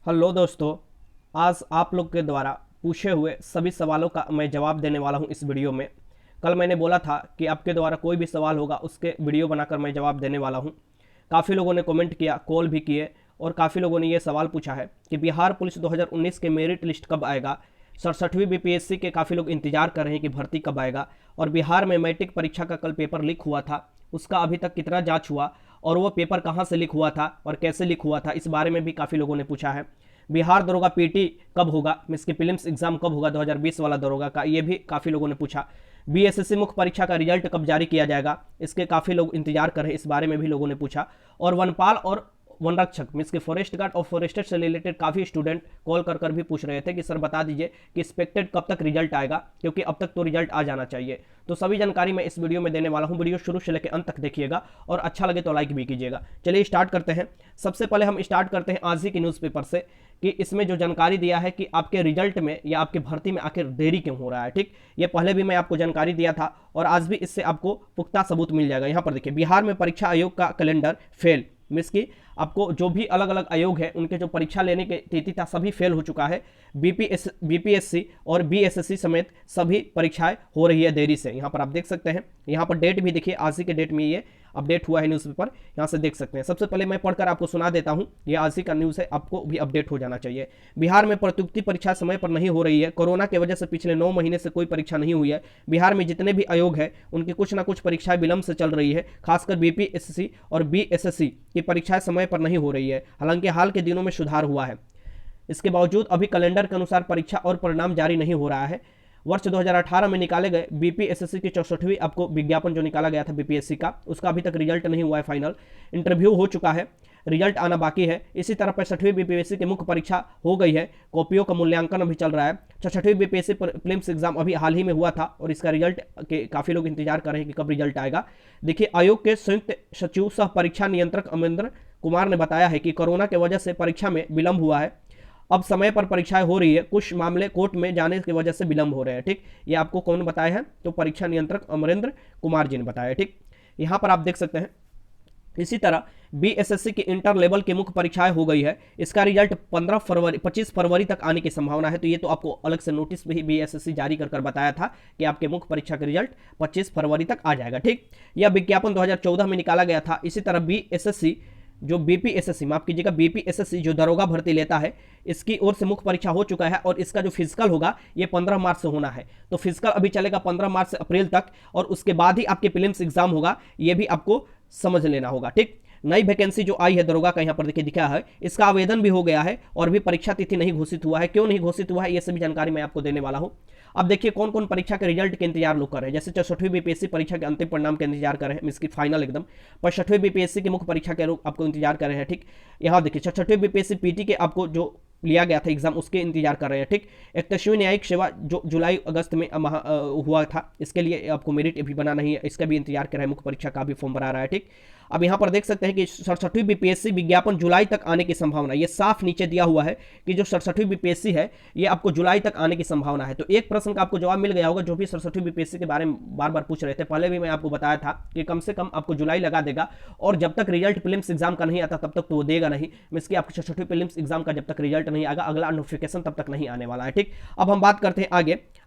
Hello दोस्तों, आज आप लोग के द्वारा पूछे हुए सभी सवालों का मैं जवाब देने वाला हूं इस वीडियो में। कल मैंने बोला था कि आपके द्वारा कोई भी सवाल होगा उसके वीडियो बनाकर मैं जवाब देने वाला हूं। काफ़ी लोगों ने कमेंट किया, कॉल भी किए और काफ़ी लोगों ने ये सवाल पूछा है कि बिहार पुलिस 2019 के मेरिट लिस्ट कब आएगा। 67वीं बीपीएससी के काफ़ी लोग इंतजार कर रहे हैं कि भर्ती कब आएगा। और बिहार में मैट्रिक परीक्षा का कल पेपर लीक हुआ था, उसका अभी तक कितना जांच हुआ और वो पेपर कहाँ से लीक हुआ था और कैसे लीक हुआ था, इस बारे में भी काफ़ी लोगों ने पूछा है। बिहार दरोगा पीटी कब होगा, इसके प्रीलिम्स एग्जाम कब होगा 2020 वाला दरोगा का, ये भी काफ़ी लोगों ने पूछा। बीएसएससी मुख्य परीक्षा का रिजल्ट कब जारी किया जाएगा, इसके काफ़ी लोग इंतजार कर रहे हैं, इस बारे में भी लोगों ने पूछा। और वनपाल और वनरक्षक मीन्स के फॉरेस्ट गार्ड और फॉरेस्टर से रिलेटेड काफ़ी स्टूडेंट कॉल कर भी पूछ रहे थे कि सर बता दीजिए कि एक्सपेक्टेड कब तक रिजल्ट आएगा, क्योंकि अब तक तो रिजल्ट आ जाना चाहिए। तो सभी जानकारी मैं इस वीडियो में देने वाला हूं। वीडियो शुरू से लेकर अंत तक देखिएगा और अच्छा लगे तो लाइक भी कीजिएगा। चलिए स्टार्ट करते हैं। सबसे पहले हम स्टार्ट करते हैं आज ही के न्यूज़पेपर से कि इसमें जो जानकारी दिया है कि आपके रिजल्ट में या आपकी भर्ती में आखिर देरी क्यों हो रहा है। ठीक, ये पहले भी मैं आपको जानकारी दिया था और आज भी इससे आपको पुख्ता सबूत मिल जाएगा। यहाँ पर देखिए, बिहार में परीक्षा आयोग का कैलेंडर फेल, मीन्स की आपको जो भी अलग अलग आयोग है उनके जो परीक्षा लेने की तिथि था सभी फेल हो चुका है। बीपीएससी और बीएसएससी समेत सभी परीक्षाएं हो रही है देरी से। यहाँ पर आप देख सकते हैं, यहाँ पर डेट भी देखिए, आज ही के डेट में ये अपडेट हुआ है न्यूज़पेपर, यहाँ से देख सकते हैं। सबसे पहले मैं पढ़कर आपको सुना देता हूँ, ये आज ही का न्यूज़ है, आपको भी अपडेट हो जाना चाहिए। बिहार में प्रतियोगिता परीक्षा समय पर नहीं हो रही है। कोरोना की वजह से पिछले 9 महीने से कोई परीक्षा नहीं हुई है। बिहार में जितने भी आयोग है उनकी कुछ ना कुछ परीक्षाएं विलंब से चल रही है। खासकर बीपीएससी और बीएसएससी की परीक्षाएं समय पर नहीं हो रही है। हालांकि हाल के दिनों में सुधार हुआ है, इसके बावजूद अभी कैलेंडर के अनुसार परीक्षा और परिणाम जारी नहीं हो रहा है। वर्ष 2018 में निकाले गए बीपीएसएससी की 64वीं आपको विज्ञापन जो निकाला गया था बीपीएससी का, उसका अभी तक रिजल्ट नहीं हुआ है। फाइनल इंटरव्यू हो चुका है, रिजल्ट आना बाकी है। इसी तरह 65वीं बीपीएससी की मुख्य परीक्षा हो गई है, कॉपियों का मूल्यांकन अभी चल रहा है। 66वीं बीपीएससी प्रीलिम्स एग्जाम अभी हाल ही में हुआ था और इसका रिजल्ट के काफ़ी लोग इंतजार कर रहे हैं कि कब रिजल्ट आएगा। देखिए, आयोग के संयुक्त सचिव सह परीक्षा नियंत्रक अमरेंद्र कुमार ने बताया है कि कोरोना की वजह से परीक्षा में विलंब हुआ है। अब समय पर परीक्षाएं हो रही है, कुछ मामले कोर्ट में जाने की वजह से विलंब हो रहे हैं। ठीक, ये आपको कौन बताया है? तो परीक्षा नियंत्रक अमरेंद्र कुमार जी ने बताया। ठीक, यहाँ पर आप देख सकते हैं। इसी तरह बीएसएससी की इंटर लेवल की मुख्य परीक्षाएं हो गई है, इसका रिजल्ट 25 फरवरी तक आने की संभावना है। तो ये तो आपको अलग से नोटिस भी बीएसएससी जारी कर बताया था कि आपके मुख्य परीक्षा का रिजल्ट 25 फरवरी तक आ जाएगा। ठीक, यह विज्ञापन 2014 में निकाला गया था। इसी तरह बीएसएससी जो बीपीएसएससी माफ कीजिएगा बीपीएसएससी जो दरोगा भर्ती लेता है, इसकी ओर से मुख्य परीक्षा हो चुका है और इसका जो फिजिकल होगा ये 15 मार्च से होना है। तो फिजिकल अभी चलेगा 15 मार्च से अप्रैल तक और उसके बाद ही आपके प्रीलिम्स एग्जाम होगा, ये भी आपको समझ लेना होगा। ठीक, नई वैकेंसी जो आई है दरोगा का, यहाँ पर देखिए दिखा है, इसका आवेदन भी हो गया है और भी परीक्षा तिथि नहीं घोषित हुआ है। क्यों नहीं घोषित हुआ है, ये सभी जानकारी मैं आपको देने वाला हूँ। अब देखिए कौन कौन परीक्षा के रिजल्ट के इंतजार लोग कर रहे हैं। जैसे 64वीं बीपीएससी परीक्षा के अंतिम परिणाम के इंतजार कर रहे हैं, इसकी फाइनल एकदम। 65वीं बीपीएससी की मुख्य परीक्षा के लोग आपको इंतजार कर रहे हैं। ठीक, यहाँ देखिए 66वीं बीपीएससी पीटी के आपको जो लिया गया था एग्जाम, उसके इंतजार कर रहे हैं। ठीक, 31वीं न्यायिक सेवा जो जुलाई अगस्त में हुआ था, इसके लिए आपको मेरिट भी बना नहीं है, इसका भी इंतजार कर रहे हैं, मुख्य परीक्षा का भी फॉर्म भरा रहा है। ठीक, अब यहाँ पर देख सकते हैं कि 67वीं बीपीएससी विज्ञापन जुलाई तक आने की संभावना, ये साफ नीचे दिया हुआ है कि जो 67वीं बीपीएससी है ये आपको जुलाई तक आने की संभावना है। तो एक प्रश्न का आपको जवाब मिल गया होगा, जो भी 67वीं बीपीएससी के बारे में बार बार पूछ रहे थे। पहले भी मैं आपको बताया था कि कम से कम आपको जुलाई लगा देगा और जब तक रिजल्ट प्रीलिम्स एग्जाम का नहीं आता तब तक तो वो देगा नहीं। मींस कि आपको 66वीं प्रीलिम्स एग्जाम का जब तक रिजल्ट नहीं आएगा, अगला नोटिफिकेशन तब तक नहीं आने वाला है। ठीक, अब हम बात करते हैं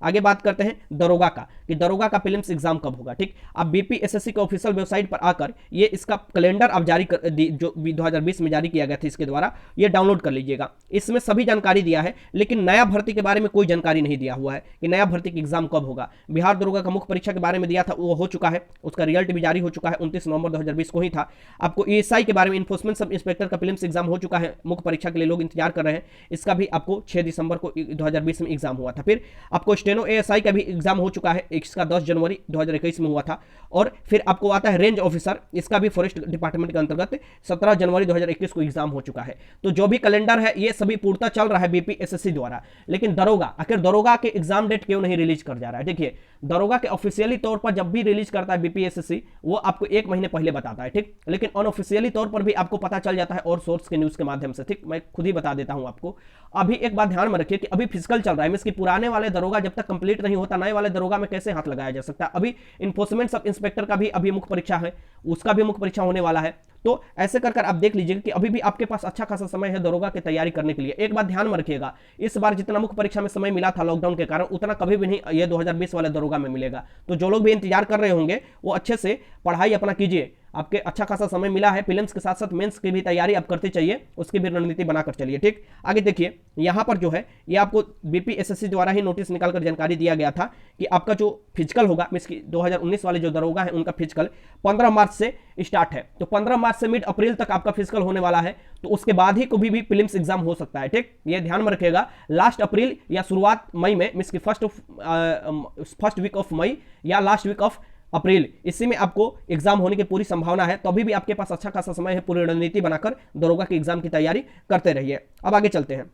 आगे बात करते हैं दरोगा का, कि दरोगा का प्रीलिम्स एग्जाम कब होगा। ठीक, अब बीपीएसएससी के ऑफिशियल वेबसाइट पर आकर ये इसका कैलेंडर अब जारी कर जो 2020 में जारी किया गया था, इसके द्वारा ये डाउनलोड कर लीजिएगा। इसमें सभी जानकारी दिया है, लेकिन नया भर्ती के बारे में कोई जानकारी नहीं दिया हुआ है कि नया भर्ती का एग्जाम कब होगा। बिहार दरोगा का मुख्य परीक्षा के बारे में दिया था, वो हो चुका है, उसका रिजल्ट भी जारी हो चुका है, 29 नवंबर 2020 को ही था। आपको ईएसआई के बारे में, इन्फोर्समेंट सब इंस्पेक्टर का प्रीलिम्स एग्जाम हो चुका है, मुख्य परीक्षा के लिए लोग इंतजार कर रहे हैं। इसका भी आपको 6 दिसंबर को 2020 में एग्जाम हुआ था। फिर आपको स्टेनो एएसआई का भी एग्जाम हो चुका है, इसका 10 जनवरी 2021 में हुआ था। और फिर आपको आता है रेंज ऑफिसर, इसका भी फॉरेस्ट डिपार्टमेंट के अंतर्गत 17 जनवरी 2021 को एग्जाम हो चुका है। तो जो भी कैलेंडर है ये सभी पूर्णतः चल रहा है बीपीएसएससी द्वारा। लेकिन दरोगा, आखिर दरोगा के एग्जाम डेट क्यों नहीं रिलीज कर जा रहा है? देखिए, दरोगा के ऑफिशियली तौर पर जब भी रिलीज करता है बीपीएसएससी, वो आपको 1 महीने पहले बताता है। ठीक, लेकिन अनऑफिशियली तौर पर भी आपको पता चल जाता है और सोर्स के न्यूज के माध्यम से। ठीक, मैं खुद ही बता देता हूं आपको। आपको। अभी एक बात ध्यान में रखिए कि अभी फिजिकल चल रहा है, मींस कि पुराने वाले दरोगा जब तक कंप्लीट नहीं होता नए वाले दरोगा में कैसे हाथ लगाया जा सकता है। अभी इन्फोर्समेंट सब इंस्पेक्टर का भी अभी मुख्य परीक्षा है, उसका भी मुख्य परीक्षा होने वाला है। तो ऐसे कर कर आप देख लीजिएगा कि अभी भी आपके पास अच्छा खासा समय है दरोगा की तैयारी करने के लिए। एक बात ध्यान में रखिएगा, इस बार जितना मुख्य परीक्षा में समय मिला था लॉकडाउन के कारण, उतना कभी भी नहीं ये 2020 वाले दरोगा में मिलेगा। तो जो लोग भी इंतजार कर रहे होंगे वो अच्छे से पढ़ाई अपना कीजिए, आपके अच्छा खासा समय मिला है। फिल्म्स के साथ साथ मेंस की भी तैयारी आप करते चाहिए, उसकी भी रणनीति बनाकर चलिए। ठीक, आगे देखिए यहाँ पर जो है ये आपको बीपीएसएससी द्वारा ही नोटिस निकालकर जानकारी दिया गया था कि आपका जो फिजिकल होगा, मींस की 2019 वाले जो दरोगा है उनका फिजिकल 15 मार्च से स्टार्ट है। तो 15 मार्च से मिड अप्रैल तक आपका फिजिकल होने वाला है, तो उसके बाद ही कभी भी प्रीलिम्स एग्जाम हो सकता है। ठीक, ये ध्यान में रखिएगा, लास्ट अप्रैल या शुरुआत मई में, मींस की फर्स्ट वीक ऑफ मई या लास्ट वीक ऑफ अप्रैल, इसी में आपको एग्जाम होने की पूरी संभावना है। तो अभी भी आपके पास अच्छा खासा समय है, पूरी रणनीति बनाकर दरोगा के एग्जाम की तैयारी करते रहिए। अब आगे चलते हैं,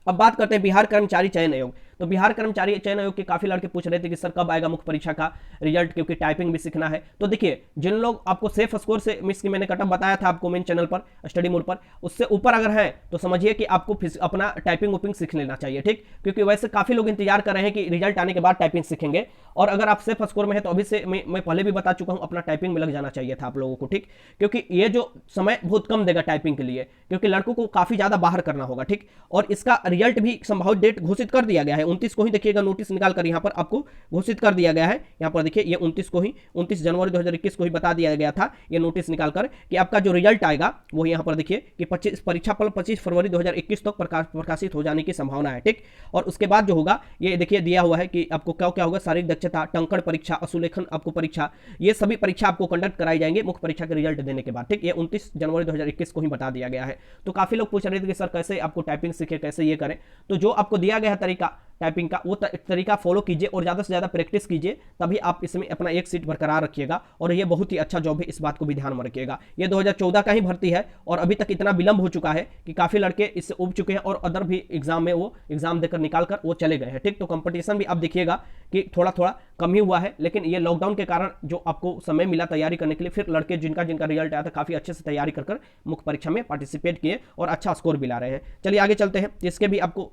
अब बात करते हैं बिहार कर्मचारी चयन आयोग। तो बिहार कर्मचारी चयन आयोग के काफी लड़के पूछ रहे थे कि सर कब आएगा मुख्य परीक्षा का रिजल्ट, क्योंकि टाइपिंग भी सीखना है। तो देखिए जिन लोग आपको सेफ स्कोर से, मिस की मैंने कटअप बताया था आपको मेन चैनल पर स्टडी मोड पर, उससे ऊपर अगर है तो समझिए कि आपको अपना टाइपिंग वपिंग सीख लेना चाहिए। ठीक, क्योंकि वैसे काफी लोग इंतजार कर रहे हैं कि रिजल्ट आने के बाद टाइपिंग सीखेंगे, और अगर आप सेफ स्कोर में है तो अभी से मैं पहले भी बता चुका हूं अपना टाइपिंग में लग जाना चाहिए था आप लोगों को। ठीक, क्योंकि ये जो समय बहुत कम देगा टाइपिंग के लिए, क्योंकि लड़कों को काफी ज्यादा बाहर करना होगा। ठीक, और इसका रिजल्ट भी संभावित डेट घोषित कर दिया गया है 29 को ही, देखिएगा नोटिस निकालकर यहाँ पर आपको घोषित कर दिया गया है। यहाँ पर देखिए ये 29 को ही, 29 जनवरी 2021 को ही बता दिया गया था ये नोटिस निकालकर कि आपका जो रिजल्ट आएगा वो यहाँ पर देखिए कि 25 परीक्षा फल 25 फरवरी 2021 तक प्रकाशित हो जाने की संभावना है। ठीक, और उसके बाद जो होगा ये देखिए दिया हुआ है कि आपको क्या क्या होगा, शारीरिक दक्षता, टंकण परीक्षा, असुलेखन आपको परीक्षा, ये सभी परीक्षा आपको कंडक्ट कराई जाएंगे मुख्य परीक्षा के रिजल्ट देने के बाद। ठीक, ये 29 जनवरी 2021 को ही बता दिया गया है। तो काफी लोग पूछ रहे थे कि सर कैसे आपको टाइपिंग सीखे, कैसे ये करें। तो जो आपको दिया गया है तरीका टाइपिंग का, वो तरीका फॉलो कीजिए और ज़्यादा से ज़्यादा प्रैक्टिस कीजिए, तभी आप इसमें अपना एक सीट बरकरार रखिएगा। और ये बहुत ही अच्छा जॉब है, इस बात को भी ध्यान में रखिएगा। ये 2014 का ही भर्ती है और अभी तक इतना विलंब हो चुका है कि काफ़ी लड़के इससे उब चुके हैं और अदर भी एग्जाम में वो एग्जाम देकर निकाल कर वो चले गए हैं। ठीक, तो कंपटीशन भी आप देखिएगा कि थोड़ा थोड़ा कम ही हुआ है, लेकिन ये लॉकडाउन के कारण जो आपको समय मिला तैयारी करने के लिए, फिर लड़के जिनका रिजल्ट आया था काफ़ी अच्छे से तैयारी कर मुख्य परीक्षा में पार्टिसिपेट किए और अच्छा स्कोर भी ला रहे हैं। चलिए आगे चलते हैं, इसके भी आपको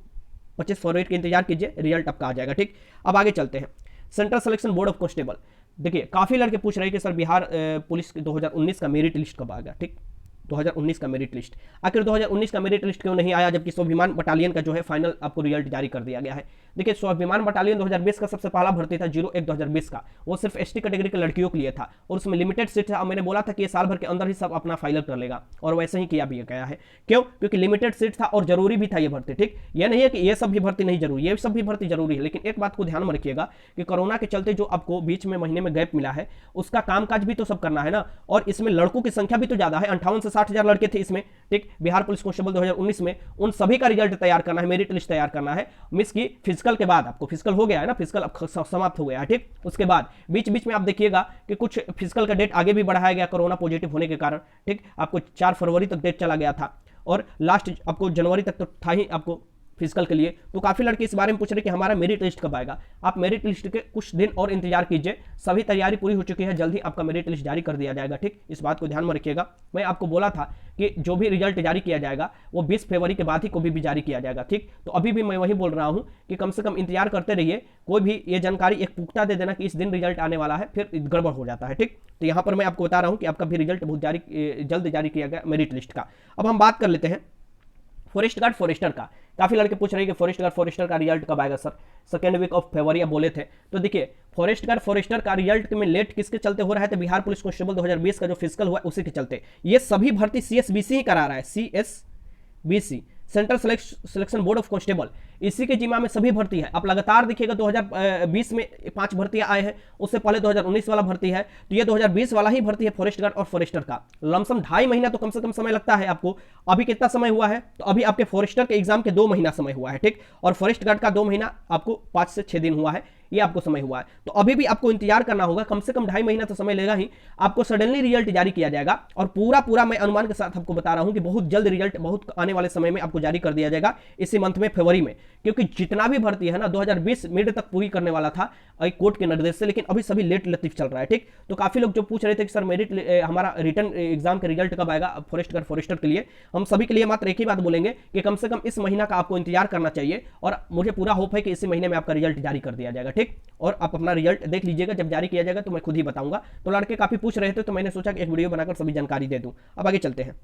25 फरवरी का इंतजार कीजिए, रिजल्ट आपका आ जाएगा। ठीक, अब आगे चलते हैं, central selection board of constable. देखिए काफी लड़के पूछ रहे हैं कि सर बिहार पुलिस 2019 का मेरिट लिस्ट कब आएगा। ठीक, 2019 का मेरिट लिस्ट, आखिर 2019 का मेरिट लिस्ट क्यों नहीं आया, जबकि स्वाभिमान बटालियन का जो है फाइनल आपको रिजल्ट जारी कर दिया गया है। देखिए स्वाभिमान बटालियन 2020 का सबसे पहला भर्ती था 01/2020 का, वो सिर्फ एसटी कैटेगरी के लड़कियों के लिए था और उसमें लिमिटेड सीट था। मैंने बोला था कि ये साल भर के अंदर ही सब अपना फाइनल कर लेगा और वैसे ही किया भी गया है। क्यों? क्योंकि लिमिटेड सीट था और जरूरी भी था ये भर्ती। ठीक, ये नहीं है कि ये सब भी भर्ती नहीं जरूरी, ये सब भी भर्ती जरूरी है, लेकिन एक बात को ध्यान में रखिएगा कि कोरोना के चलते जो आपको बीच में महीने में गैप मिला है उसका कामकाज भी तो सब करना है ना, और इसमें लड़कों की संख्या भी तो ज्यादा है, 58 से 60 हजार लड़के थे इसमें। ठीक, बिहार पुलिस कांस्टेबल 2019 में उन सभी का रिजल्ट तैयार करना है, मेरिट लिस्ट तैयार करना है। मिस की फिजिकल के बाद, आपको फिजिकल हो गया है ना, फिजिकल अब समाप्त हो गया है। ठीक, उसके बाद बीच बीच में आप देखिएगा कि कुछ फिजिकल का डेट आगे भी बढ़ाया गया कोरोना पॉजिटिव होने के कारण। ठीक, आपको 4 फरवरी तक डेट चला गया था और लास्ट आपको जनवरी तक तो था ही आपको फिजिकल के लिए। तो काफी लड़के इस बारे में पूछ रहे कि हमारा मेरिट लिस्ट कब आएगा। आप मेरिट लिस्ट के कुछ दिन और इंतजार कीजिए, सभी तैयारी पूरी हो चुकी है, जल्द ही आपका मेरिट लिस्ट जारी कर दिया जाएगा। ठीक, इस बात को ध्यान में रखिएगा। मैं आपको बोला था कि जो भी रिजल्ट जारी किया जाएगा वो 20 फरवरी के बाद ही कोई भी जारी किया जाएगा। ठीक, तो अभी भी मैं वही बोल रहा हूं कि कम से कम इंतजार करते रहिए, कोई भी ये जानकारी एक पुख्ता दे देना कि इस दिन रिजल्ट आने वाला है, फिर गड़बड़ हो जाता है। ठीक, तो यहां पर मैं आपको बता रहा हूं कि आपका भी रिजल्ट बहुत जल्द जारी किया गया मेरिट लिस्ट का। अब हम बात कर लेते हैं फॉरेस्ट गार्ड फॉरेस्टर का। काफी लड़के पूछ रहे हैं कि फॉरेस्ट गार्ड फॉरेस्टर का रिजल्ट कब आएगा सर, सेकेंड वीक ऑफ फरवरी बोले थे। तो देखिए फॉरेस्ट गार्ड फॉरेस्टर का रिजल्ट में लेट किसके चलते हो रहा है, तो बिहार पुलिस कांस्टेबल 2020 का जो फिजिकल हुआ उसी के चलते। ये सभी भर्ती सीएसबीसी ही करा रहा है, CSBC central selection board of constable, इसी के जिम्मा में सभी भर्ती है। आप लगातार देखिएगा 2020 में 5 भर्तियां आए हैं, उससे पहले 2019 वाला भर्ती है, तो ये 2020 वाला ही भर्ती है फॉरेस्ट गार्ड और फॉरेस्टर का। लमसम 2.5 महीना तो कम से कम समय लगता है आपको। अभी कितना समय हुआ है, तो अभी आपके फॉरेस्टर के एग्जाम के 2 महीना समय हुआ है। ठीक, और फॉरेस्ट गार्ड का 2 महीना आपको 5 से 6 दिन हुआ है। ये आपको समय हुआ है। तो अभी भी आपको इंतजार करना होगा, कम से कम 2.5 महीना तो समय लेगा ही। आपको सडनली रिजल्ट जारी किया जाएगा और पूरा मैं अनुमान के साथ आपको बता रहा हूं कि बहुत जल्द रिजल्ट बहुत आने वाले समय में आपको जारी कर दिया जाएगा, इसी मंथ में, फरवरी में। क्योंकि जितना भी भर्ती है ना 2020 मिड तक पूरी करने वाला था एक कोर्ट के निर्देश से, लेकिन अभी सभी लेट लतीफ चल रहा है। ठीक, तो काफी लोग जो पूछ रहे थे कि सर मेरिट हमारा रिटर्न एग्जाम का रिजल्ट कब आएगा फॉरेस्टर के लिए, हम सभी के लिए मात्र एक ही बात बोलेंगे कि कम से कम इस महीना का आपको इंतजार करना चाहिए और मुझे पूरा होप है कि इसी महीने में आपका रिजल्ट जारी कर दिया जाएगा। ठीक, और आप अपना रिजल्ट देख लीजिएगा, जब जारी किया जाएगा तो मैं खुद ही बताऊंगा। तो लड़के काफी पूछ रहे थे तो मैंने सोचा कि एक वीडियो बनाकर सभी जानकारी दे दूं। अब आगे चलते हैं।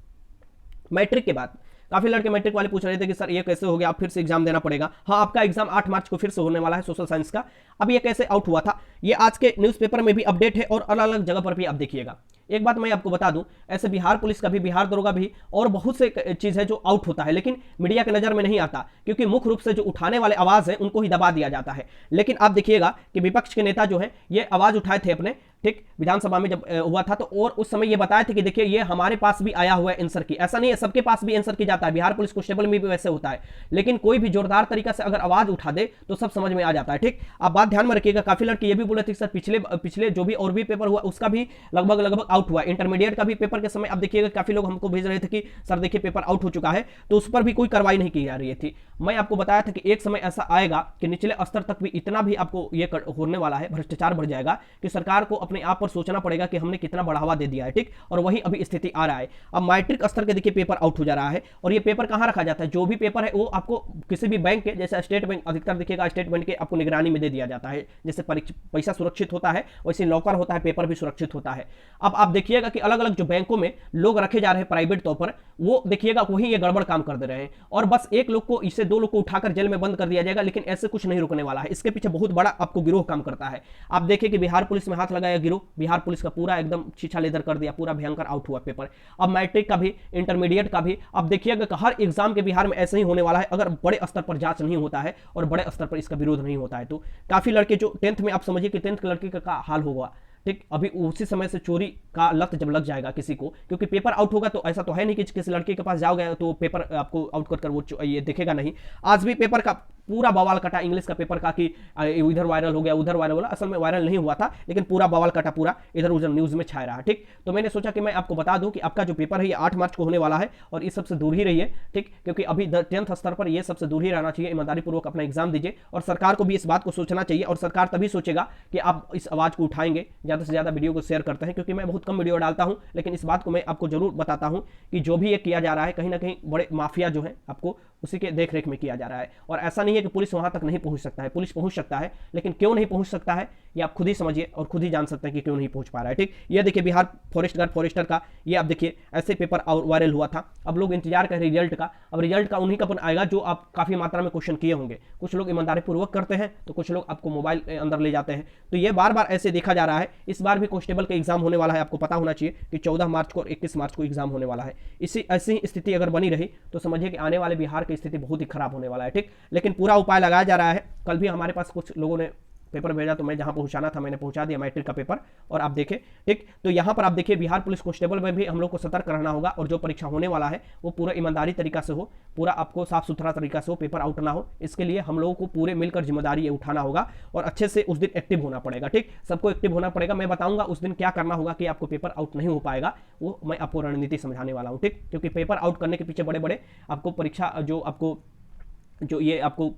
मैट्रिक के बाद काफी लड़के मैट्रिक वाले पूछ रहे थे कि सर ये कैसे हो गया, आप फिर से एग्जाम देना पड़ेगा। हाँ, आपका एग्जाम 8 मार्च को फिर से होने वाला है सोशल साइंस का। अब ये कैसे आउट हुआ था, ये आज के न्यूज़पेपर में भी अपडेट है और अलग अलग जगह पर भी आप देखिएगा। एक बात मैं आपको बता दूं, ऐसे बिहार पुलिस का भी, बिहार दरोगा भी, और बहुत से चीज है जो आउट होता है लेकिन मीडिया के नजर में नहीं आता, क्योंकि मुख्य रूप से जो उठाने वाले आवाज है उनको ही दबा दिया जाता है। लेकिन आप देखिएगा कि विपक्ष के नेता जो है ये आवाज उठाए थे अपने, ठीक, विधानसभा में जब हुआ था तो, और उस समय ये बताए थे कि देखिए ये हमारे पास भी आया हुआ है आंसर की। ऐसा नहीं है, सबके पास भी आंसर की जाता है, बिहार पुलिस कांस्टेबल में भी वैसे होता है, लेकिन कोई भी जोरदार तरीका से अगर आवाज उठा दे तो सब समझ में आ जाता है। ठीक, आप बात ध्यान में रखिएगा। काफी लड़के ये भी बोले थे सर पिछले जो भी और भी पेपर हुआ उसका भी लगभग आउट हुआ। इंटरमीडिएट का भी पेपर के समय आप देखिएगा काफी लोग हमको भेज रहे थे कि सर देखिए पेपर आउट हो चुका है, तो उस पर भी कोई कार्रवाई नहीं की जा रही थी। मैं आपको बताया था कि एक समय ऐसा आएगा कि निचले स्तर तक भी इतना भी आपको ये होने वाला है, भ्रष्टाचार बढ़ जाएगा कि सरकार को अपने आप पर सोचना पड़ेगा कि हमने कितना बढ़ावा दे दिया है। ठीक, और वही अभी स्थिति आ रहा है। अब मैट्रिक स्तर के देखिए पेपर आउट हो जा रहा है, और ये पेपर कहां रखा जाता है, जो भी पेपर है वो आपको किसी भी बैंक के, जैसे स्टेट बैंक, अधिकतर देखिएगा स्टेट बैंक के आपको निगरानी में दे दिया जाता है। जैसे पैसा सुरक्षित होता है वैसे लॉकर होता है, पेपर भी सुरक्षित होता है। अब आप देखिएगा कि अलग अलग जो बैंकों में लोग रखे जा रहे हैं प्राइवेट तौर पर, वो देखिएगा वही ये गड़बड़ काम कर दे रहे हैं, और बस एक लोग को, इसे 2 लोग को उठाकर जेल में बंद कर दिया जाएगा। लेकिन ऐसे कुछ नहीं रुकने वाला है, इसके पीछे बहुत बड़ा आपको गिरोह काम करता है। आप देखिए कि बिहार पुलिस में हाथ लगाया गिरोह, बिहार पुलिस का पूरा एकदम छीछा लेदर कर दिया, पूरा भयंकर आउट हुआ पेपर। अब मैट्रिक का भी, इंटरमीडिएट का भी, अब देखिएगा कि हर एग्जाम के बिहार में ऐसे ही होने वाला है अगर बड़े स्तर पर जांच नहीं होता है और बड़े स्तर पर इसका विरोध नहीं होता है। तो काफी लड़के जो 10th में, आप समझिए कि 10th के लड़के का हाल होगा। ठीक, अभी उसी समय से चोरी का लत जब लग जाएगा किसी को, क्योंकि पेपर आउट होगा तो ऐसा तो है नहीं कि किसी लड़के के पास जाओगे तो पेपर आपको आउट कर वो ये देखेगा नहीं। आज भी पेपर का पूरा बवाल कटा, इंग्लिश का पेपर का, कि इधर वायरल हो गया उधर वायरल हो गया। असल में वायरल नहीं हुआ था, लेकिन पूरा बवाल कटा, पूरा इधर उधर न्यूज में छाया रहा। ठीक, तो मैंने सोचा कि मैं आपको बता दूं कि आपका जो पेपर है ये 8 मार्च को होने वाला है, और इस सबसे दूर ही रहिए। ठीक, क्योंकि अभी 10th स्तर पर ये सबसे दूर ही रहना चाहिए। ईमानदारी पूर्वक अपना एग्जाम दीजिए, और सरकार को भी इस बात को सोचना चाहिए, और सरकार तभी सोचेगा कि आप इस आवाज को उठाएंगे। ज्यादा से ज्यादा वीडियो को शेयर करते हैं, क्योंकि मैं बहुत कम वीडियो डालता हूं, लेकिन इस बात को मैं आपको जरूर बताता हूं कि जो भी ये किया जा रहा है कहीं ना कहीं बड़े माफिया जो है आपको उसी के देखरेख में किया जा रहा है। और ऐसा नहीं है कि पुलिस वहां तक नहीं पहुंच सकता है, पुलिस पहुंच सकता है, लेकिन क्यों नहीं पहुंच सकता है ये आप खुद ही समझिए और खुद ही जान सकते हैं कि क्यों नहीं पहुंच पा रहा है। ठीक, ये देखिए बिहार फॉरेस्ट गार्ड फॉरेस्टर का, ये आप देखिए ऐसे पेपर वायरल हुआ था। अब लोग इंतजार कर रिजल्ट का। अब रिजल्ट का उन्हीं का आएगा जो आप काफी मात्रा में क्वेश्चन किए होंगे। कुछ लोग ईमानदारी पूर्वक करते हैं तो कुछ लोग आपको मोबाइल अंदर ले जाते हैं। तो ये बार बार ऐसे देखा जा रहा है। इस बार भी कांस्टेबल का एग्जाम होने वाला है, आपको पता होना चाहिए कि 14 मार्च को और 21 मार्च को एग्जाम होने वाला है। इसी ऐसी स्थिति अगर बनी रही तो समझिए कि आने वाले बिहार की स्थिति बहुत ही खराब होने वाला है। ठीक, लेकिन पूरा उपाय लगाया जा रहा है। कल भी हमारे पास कुछ लोगों ने पेपर भेजा तो मैं जहां पहुंचाना था मैंने पहुंचा दिया मैट्रिक का पेपर, और आप देखें। ठीक, तो यहां पर आप देखिए बिहार पुलिस कांस्टेबल में भी हम लोग को सतर्क रहना होगा, और जो परीक्षा होने वाला है वो पूरा ईमानदारी तरीका से हो, पूरा आपको साफ सुथरा तरीका से हो, पेपर आउट ना हो। इसके लिए हम लोगों को पूरे मिलकर जिम्मेदारी उठाना होगा, और अच्छे से उस दिन एक्टिव होना पड़ेगा। ठीक, सबको एक्टिव होना पड़ेगा। मैं बताऊंगा उस दिन क्या करना होगा कि आपको पेपर आउट नहीं हो पाएगा, वो मैं आपको रणनीति समझाने वाला हूं। ठीक, क्योंकि पेपर आउट करने के पीछे बड़े बड़े आपको परीक्षा जो ये आपको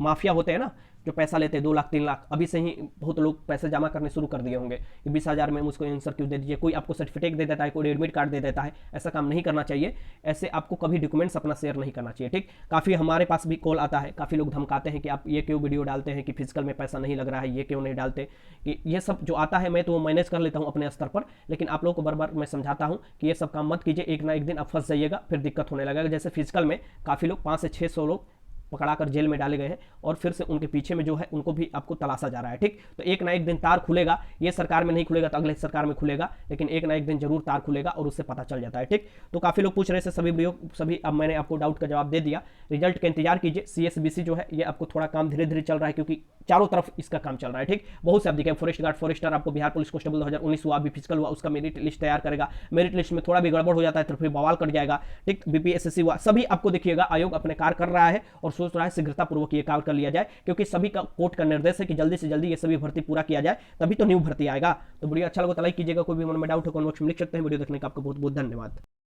माफिया होते हैं ना, जो पैसा लेते हैं 2 लाख 3 लाख, अभी से ही बहुत लोग पैसे जमा करने शुरू कर दिए होंगे कि 20,000 में मुझको आंसर क्यों दे दीजिए। कोई आपको सर्टिफिकेट दे देता है, कोई एडमिट कार्ड दे देता है। ऐसा काम नहीं करना चाहिए। ऐसे आपको कभी डॉक्यूमेंट्स अपना शेयर नहीं करना चाहिए। ठीक, काफ़ी हमारे पास भी कॉल आता है, काफ़ी लोग धमकाते हैं कि आप ये क्यों वीडियो डालते हैं, कि फिजिकल में पैसा नहीं लग रहा है, ये क्यों नहीं डालते। कि ये सब जो आता है मैं तो मैनेज कर लेता हूँ अपने स्तर पर, लेकिन आप लोगों को बार बार मैं समझाता हूँ कि ये सब काम मत कीजिए। एक ना एक दिन आप फंस जाइएगा, फिर दिक्कत होने लगेगा। जैसे फिजिकल में काफ़ी लोग 500 से 600 लोग पकड़ाकर जेल में डाले गए हैं, और फिर से उनके पीछे में जो है उनको भी आपको तलाशा जा रहा है। ठीक, तो एक ना एक दिन तार खुलेगा। ये सरकार में नहीं खुलेगा तो अगले सरकार में खुलेगा, लेकिन एक ना एक दिन जरूर तार खुलेगा और उससे पता चल जाता है। ठीक, तो काफी लोग पूछ रहे थे सभी अब मैंने आपको डाउट का जवाब दे दिया। रिजल्ट का इंतजार कीजिए। CSBC जो है ये आपको थोड़ा काम धीरे धीरे चल रहा है, क्योंकि चारों तरफ इसका काम चल रहा है। ठीक, बहुत से आप दिखे, फॉरेस्ट गार्ड, फॉरेस्टर, आपको बिहार पुलिस कांस्टेबल 2019 हुआ, अभी फिजिकल हुआ, उसका मेरिट लिस्ट तैयार करेगा, मेरिट लिस्ट में थोड़ा भी गड़बड़ हो जाता है तो फिर बवाल कर जाएगा। ठीक, बीपीएसएससी हुआ, सभी आपको देखिएगा आयोग अपने कार्य कर रहा है और सोच रहा है शीघ्रतापूर्वक ये कार्य कर लिया जाए, क्योंकि सभी का कोर्ट का निर्देश है कि जल्दी से जल्दी ये सभी भर्ती पूरा किया जाए, तभी तो न्यू भर्ती आएगा। तो वीडियो अच्छा लगा तो लाइक कीजिएगा, कोई भी मन में डाउट हो कमेंट बॉक्स में लिख सकते हैं। वीडियो देखने का आपको बहुत बहुत धन्यवाद।